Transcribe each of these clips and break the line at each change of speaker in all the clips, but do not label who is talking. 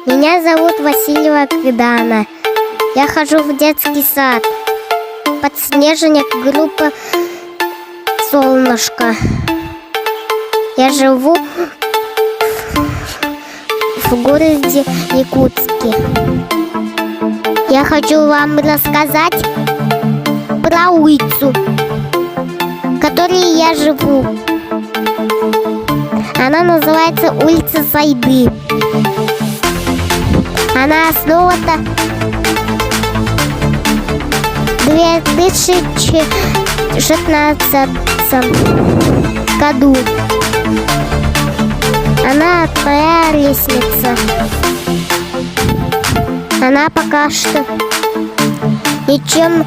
Меня зовут Васильева Кидана. Я хожу в детский сад. Подснежник, группа «Солнышко». Я живу в городе Якутске. Я хочу вам рассказать про улицу, в которой я живу. Она называется улица Сайды. Она основана в 2016 году. Она твоя лестница. Она пока что ничем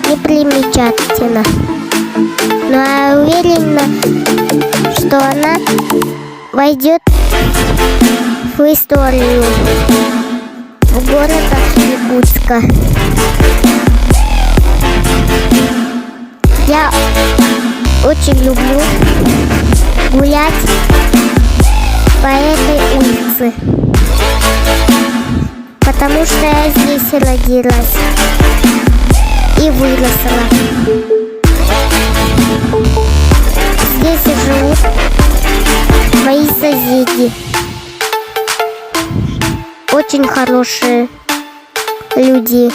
не примечательна. Но я уверена, что она войдет в историю города Якутска. Я очень люблю гулять по этой улице, потому что я здесь родилась и выросла. Здесь живут мои соседи. Очень хорошие люди.